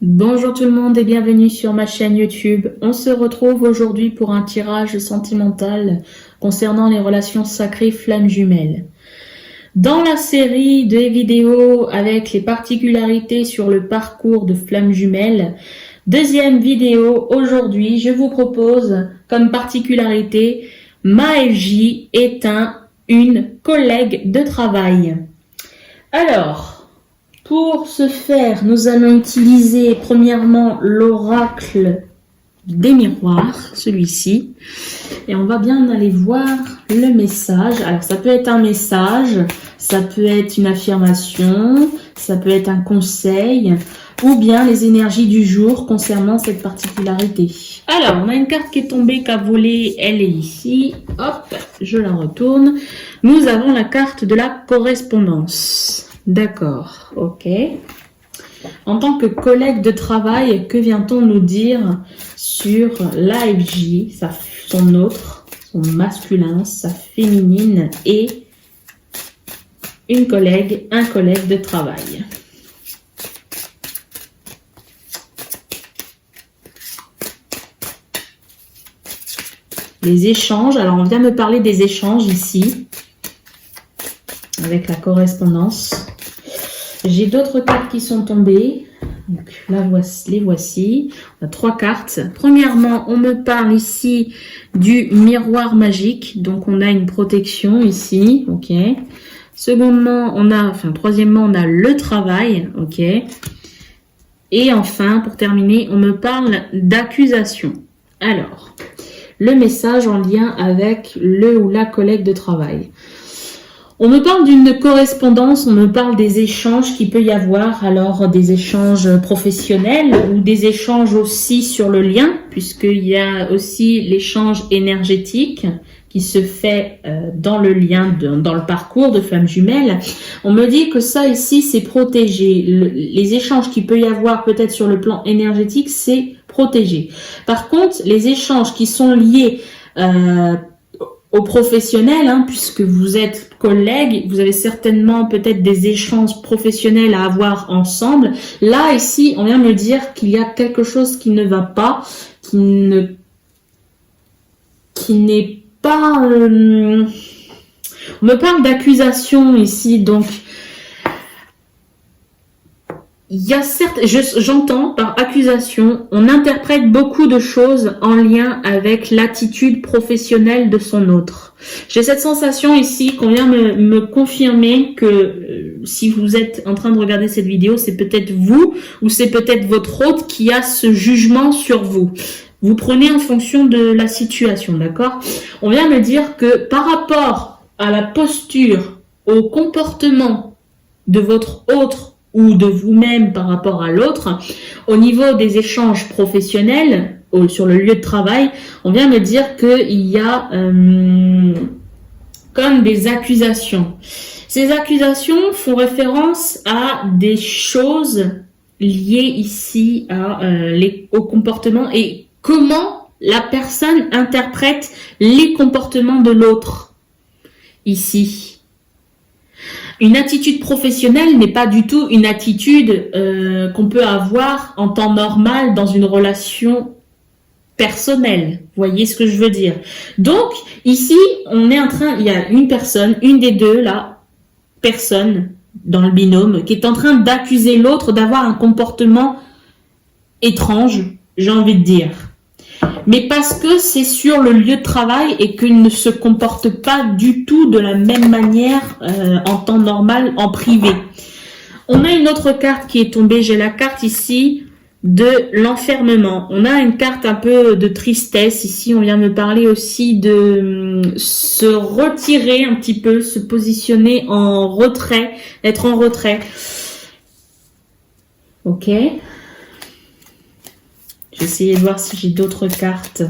Bonjour tout le monde et bienvenue sur ma chaîne YouTube. On se retrouve aujourd'hui pour un tirage sentimental concernant les relations sacrées flammes jumelles. Dans la série de vidéos avec les particularités sur le parcours de flammes jumelles, deuxième vidéo aujourd'hui, je vous propose comme particularité, ma FJ est une collègue de travail. Alors, pour ce faire, nous allons utiliser premièrement l'oracle des miroirs, celui-ci. Et on va bien aller voir le message. Alors, ça peut être un message, ça peut être une affirmation, ça peut être un conseil, ou bien les énergies du jour concernant cette particularité. Alors, on a une carte qui est tombée, qui a volé, elle est ici. Hop, je la retourne. Nous avons la carte de la correspondance. D'accord, ok. En tant que collègue de travail, que vient-on nous dire sur l'AFJ, son autre, son masculin, sa féminine et un collègue de travail. Les échanges, alors on vient me parler des échanges ici, avec la correspondance. J'ai d'autres cartes qui sont tombées. Donc là, les voici. On a 3 cartes. Premièrement, on me parle ici du miroir magique. Donc, on a une protection ici. Ok. Secondement, troisièmement, on a le travail. Ok. Et enfin, pour terminer, on me parle d'accusation. Alors, le message en lien avec le ou la collègue de travail. On me parle d'une correspondance, on me parle des échanges qu'il peut y avoir, alors des échanges professionnels ou des échanges aussi sur le lien, puisqu'il y a aussi l'échange énergétique qui se fait dans le lien, dans le parcours de flammes jumelles. On me dit que ça ici, c'est protégé. Les échanges qu'il peut y avoir peut-être sur le plan énergétique, c'est protégé. Par contre, les échanges qui sont liés aux professionnels, puisque vous êtes collègues, vous avez certainement peut-être des échanges professionnels à avoir ensemble. Là, ici, on vient me dire qu'il y a quelque chose qui ne va pas, qui n'est pas... on me parle d'accusation ici, donc... Il y a certes, j'entends par accusation, on interprète beaucoup de choses en lien avec l'attitude professionnelle de son autre. J'ai cette sensation ici qu'on vient me confirmer que si vous êtes en train de regarder cette vidéo, c'est peut-être vous ou c'est peut-être votre hôte qui a ce jugement sur vous. Vous prenez en fonction de la situation, d'accord? On vient me dire que par rapport à la posture, au comportement de votre autre ou de vous-même par rapport à l'autre, au niveau des échanges professionnels, sur le lieu de travail, on vient me dire qu'il y a comme des accusations. Ces accusations font référence à des choses liées ici au comportement et comment la personne interprète les comportements de l'autre ici. Une attitude professionnelle n'est pas du tout une attitude qu'on peut avoir en temps normal dans une relation personnelle. Vous voyez ce que je veux dire? Donc, ici, il y a une personne, une des deux, là, personne dans le binôme, qui est en train d'accuser l'autre d'avoir un comportement étrange, j'ai envie de dire. Mais parce que c'est sur le lieu de travail et qu'il ne se comporte pas du tout de la même manière en temps normal, en privé. On a une autre carte qui est tombée, j'ai la carte ici de l'enfermement. On a une carte un peu de tristesse ici, on vient me parler aussi de se retirer un petit peu, se positionner en retrait, être en retrait. Ok. Je vais essayer de voir si j'ai d'autres cartes.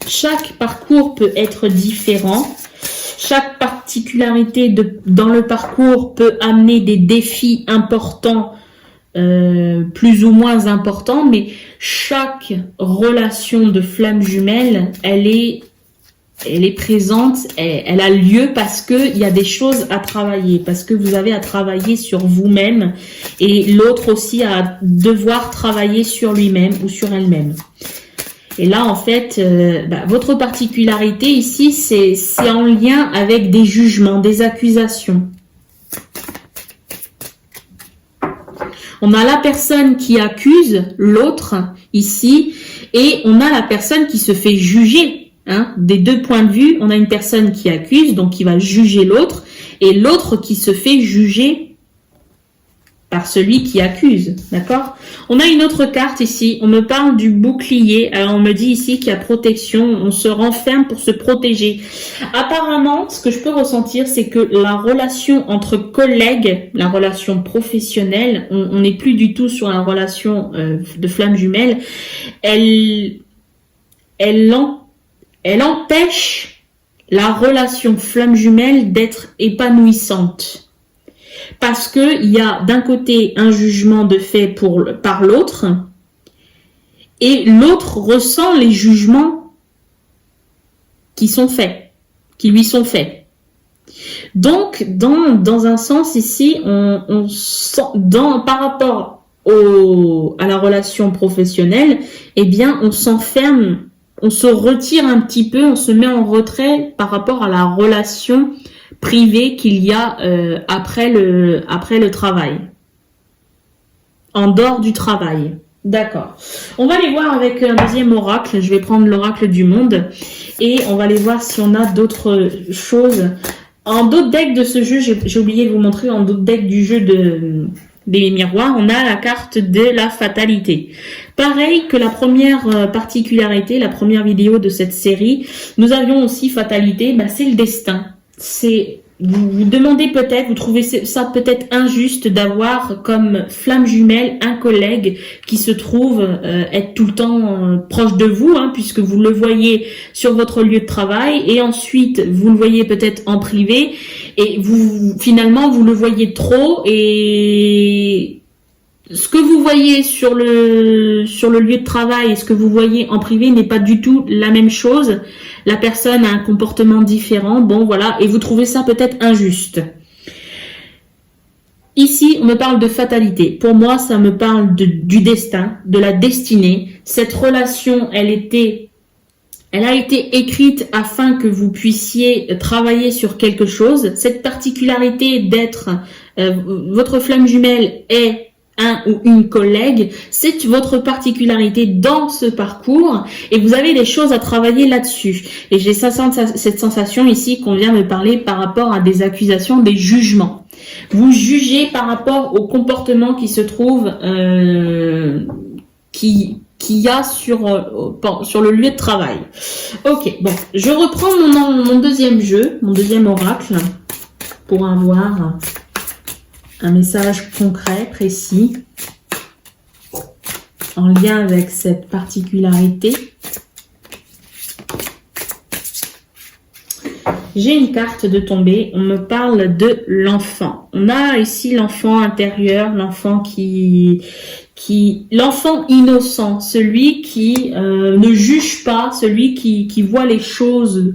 Chaque parcours peut être différent. Chaque particularité dans le parcours peut amener des défis importants, plus ou moins importants, mais chaque relation de flamme jumelle, elle est elle est présente, elle a lieu parce que il y a des choses à travailler, parce que vous avez à travailler sur vous-même et l'autre aussi a devoir travailler sur lui-même ou sur elle-même. Et là, en fait, votre particularité ici, c'est en lien avec des jugements, des accusations. On a la personne qui accuse l'autre ici et on a la personne qui se fait juger. Hein. Des deux points de vue, on a une personne qui accuse, donc qui va juger l'autre, et l'autre qui se fait juger par celui qui accuse, d'accord? On a une autre carte ici, on me parle du bouclier, alors on me dit ici qu'il y a protection, on se renferme pour se protéger. Apparemment, ce que je peux ressentir, c'est que la relation entre collègues, la relation professionnelle, on n'est plus du tout sur la relation de flamme jumelle, elle empêche la relation flamme jumelle d'être épanouissante. Parce que il y a d'un côté un jugement de fait par l'autre et l'autre ressent les jugements qui lui sont faits. Donc, dans un sens ici, on sent, par rapport à la relation professionnelle, eh bien, on s'enferme, on se retire un petit peu, on se met en retrait par rapport à la relation privée qu'il y a après le travail, en dehors du travail. D'accord. On va aller voir avec un deuxième oracle. Je vais prendre l'oracle du monde et on va aller voir si on a d'autres choses. En d'autres decks de ce jeu, j'ai oublié de vous montrer, en d'autres decks du jeu des miroirs, on a la carte de la fatalité. Pareil que la première particularité, la première vidéo de cette série, nous avions aussi fatalité, c'est le destin. Vous demandez peut-être, vous trouvez ça peut-être injuste d'avoir comme flamme jumelle un collègue qui se trouve être tout le temps proche de vous, hein, puisque vous le voyez sur votre lieu de travail et ensuite vous le voyez peut-être en privé et finalement vous le voyez trop et ce que vous voyez sur le lieu de travail et ce que vous voyez en privé n'est pas du tout la même chose. La personne a un comportement différent, bon voilà, et vous trouvez ça peut-être injuste. Ici, on me parle de fatalité. Pour moi, ça me parle du destin, de la destinée. Cette relation, elle a été écrite afin que vous puissiez travailler sur quelque chose. Cette particularité d'être, votre flamme jumelle est un ou une collègue, c'est votre particularité dans ce parcours et vous avez des choses à travailler là-dessus. Et j'ai cette sensation ici qu'on vient me parler par rapport à des accusations, des jugements. Vous jugez par rapport au comportement qui se trouve, qu'il y a sur le lieu de travail. Ok, bon, je reprends mon deuxième jeu, mon deuxième oracle pour avoir un message concret, précis, en lien avec cette particularité. J'ai une carte de tombée, on me parle de l'enfant. On a ici l'enfant intérieur, l'enfant l'enfant innocent, celui qui ne juge pas, celui qui voit les choses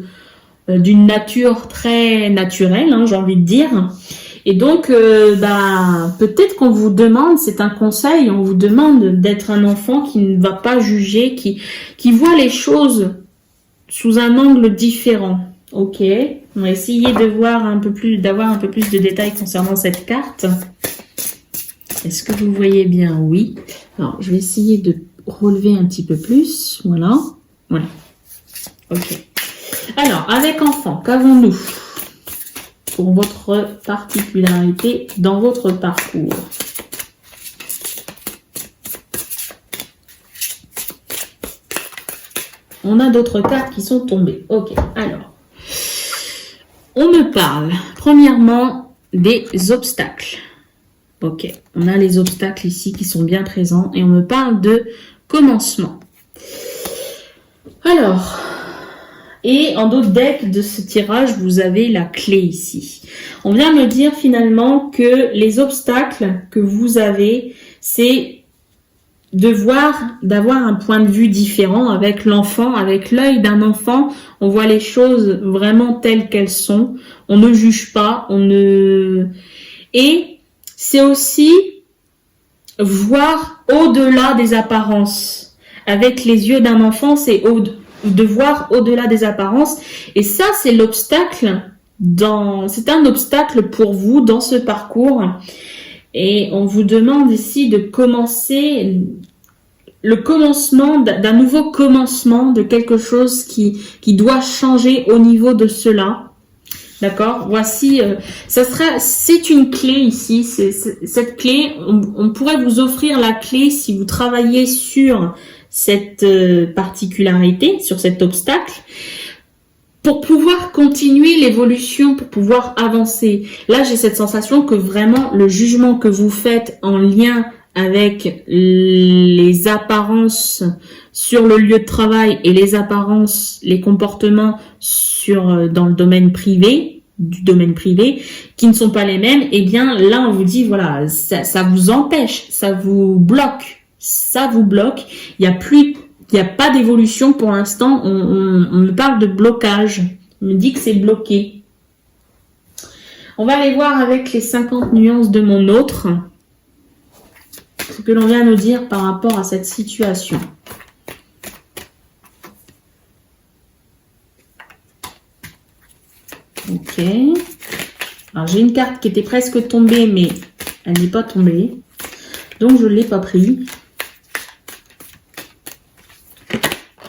d'une nature très naturelle, hein, j'ai envie de dire. Et donc, peut-être qu'on vous demande, c'est un conseil, on vous demande d'être un enfant qui ne va pas juger, qui voit les choses sous un angle différent. Ok, on va essayer de voir d'avoir un peu plus de détails concernant cette carte. Est-ce que vous voyez bien? Oui. Alors, je vais essayer de relever un petit peu plus. Voilà. Voilà. Ok. Alors, avec enfant, qu'avons-nous pour votre particularité dans votre parcours? On a d'autres cartes qui sont tombées. Ok, alors. On me parle, premièrement, des obstacles. Ok, on a les obstacles ici qui sont bien présents et on me parle de commencement. Alors, et en d'autres decks de ce tirage, vous avez la clé ici. On vient me dire finalement que les obstacles que vous avez, c'est d'avoir un point de vue différent avec l'enfant, avec l'œil d'un enfant. On voit les choses vraiment telles qu'elles sont. On ne juge pas, et c'est aussi voir au-delà des apparences. Avec les yeux d'un enfant, c'est de voir au-delà des apparences. Et ça, c'est l'obstacle c'est un obstacle pour vous dans ce parcours. Et on vous demande ici de commencer le commencement d'un nouveau commencement, de quelque chose qui doit changer au niveau de cela. D'accord? Voici, c'est une clé ici. Cette clé, on pourrait vous offrir la clé si vous travaillez sur cette particularité, sur cet obstacle, pour pouvoir continuer l'évolution, pour pouvoir avancer. Là, j'ai cette sensation que vraiment le jugement que vous faites en lien avec les apparences sur le lieu de travail et les apparences, les comportements dans le domaine privé, qui ne sont pas les mêmes, eh bien là on vous dit voilà, ça vous empêche, ça vous bloque. Il y a pas d'évolution pour l'instant. On me parle de blocage. On me dit que c'est bloqué. On va aller voir avec les 50 nuances de mon autre ce que l'on vient nous dire par rapport à cette situation. Ok. Alors j'ai une carte qui était presque tombée, mais elle n'est pas tombée. Donc je ne l'ai pas pris.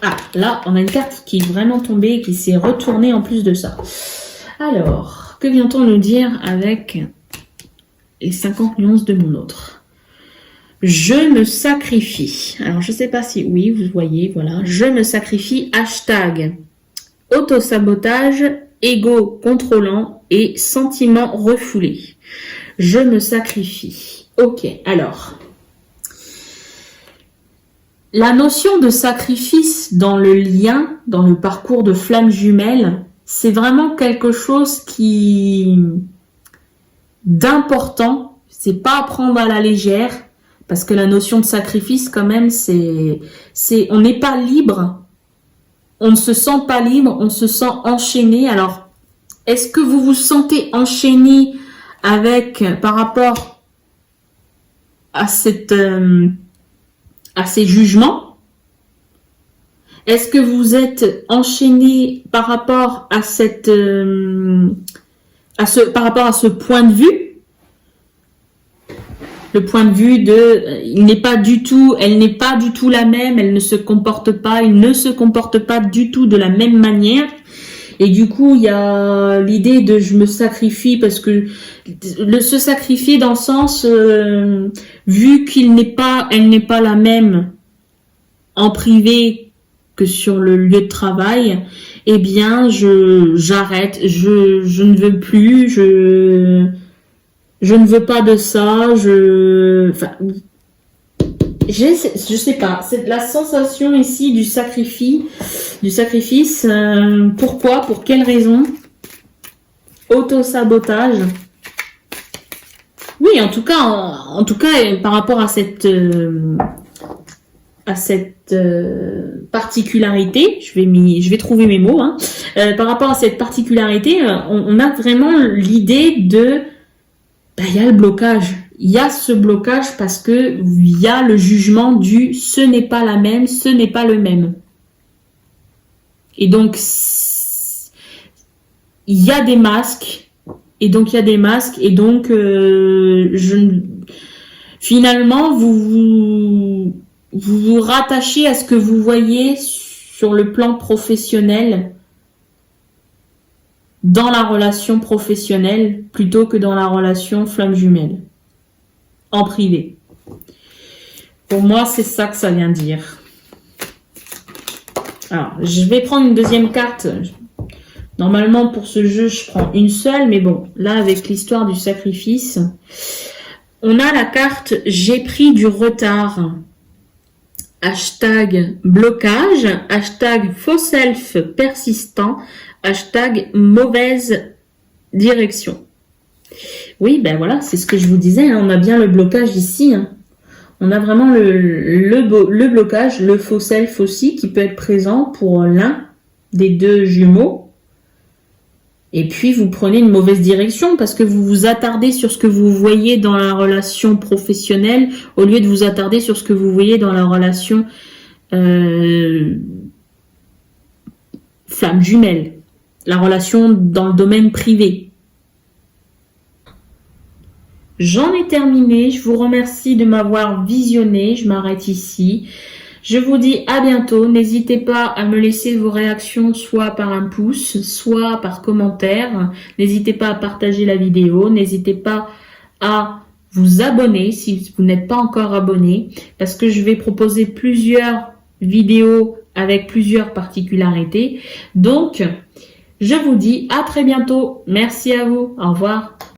Ah, là, on a une carte qui est vraiment tombée et qui s'est retournée en plus de ça. Alors, que vient-on nous dire avec les 50 nuances de mon autre? Je me sacrifie. Alors, je ne sais pas si... Oui, vous voyez, voilà. Je me sacrifie, hashtag autosabotage, ego contrôlant et sentiment refoulé. Je me sacrifie. Ok, alors... La notion de sacrifice dans le lien, dans le parcours de flamme jumelle, c'est vraiment quelque chose d'important. C'est pas à prendre à la légère, parce que la notion de sacrifice, quand même, on n'est pas libre. On ne se sent pas libre, on se sent enchaîné. Alors, est-ce que vous vous sentez enchaîné par rapport à ces jugements? Est-ce que vous êtes enchaîné par rapport à par rapport à ce point de vue? Le point de vue elle n'est pas du tout la même, il ne se comporte pas du tout de la même manière. Et du coup, il y a l'idée de je me sacrifie parce que se sacrifier dans le sens vu elle n'est pas la même en privé que sur le lieu de travail, eh bien j'arrête, je ne veux plus, je ne veux pas de ça, je sais pas, c'est la sensation ici du sacrifice, pourquoi, pour quelle raison? Auto-sabotage. Oui, en tout cas, par rapport à cette particularité, je vais trouver mes mots, hein. Par rapport à cette particularité, on a vraiment l'idée de, il y a le blocage. Il y a ce blocage parce que il y a le jugement du ce n'est pas la même, ce n'est pas le même. Et donc, il y a des masques. Et donc, finalement, vous vous rattachez à ce que vous voyez sur le plan professionnel, dans la relation professionnelle, plutôt que dans la relation flamme jumelle, en privé. Pour moi, c'est ça que ça vient dire. Alors, je vais prendre une deuxième carte. Normalement, pour ce jeu, je prends une seule, mais bon, là, avec l'histoire du sacrifice, on a la carte « J'ai pris du retard ». Hashtag blocage, hashtag faux self persistant, hashtag mauvaise direction. Oui, ben voilà, c'est ce que je vous disais, hein, on a bien le blocage ici. Hein. On a vraiment le blocage, le faux self aussi, qui peut être présent pour l'un des deux jumeaux. Et puis, vous prenez une mauvaise direction parce que vous vous attardez sur ce que vous voyez dans la relation professionnelle au lieu de vous attarder sur ce que vous voyez dans la relation flamme jumelle, la relation dans le domaine privé. J'en ai terminé, je vous remercie de m'avoir visionné, je m'arrête ici. Je vous dis à bientôt, n'hésitez pas à me laisser vos réactions soit par un pouce, soit par commentaire. N'hésitez pas à partager la vidéo, n'hésitez pas à vous abonner si vous n'êtes pas encore abonné, parce que je vais proposer plusieurs vidéos avec plusieurs particularités. Donc, je vous dis à très bientôt. Merci à vous. Au revoir.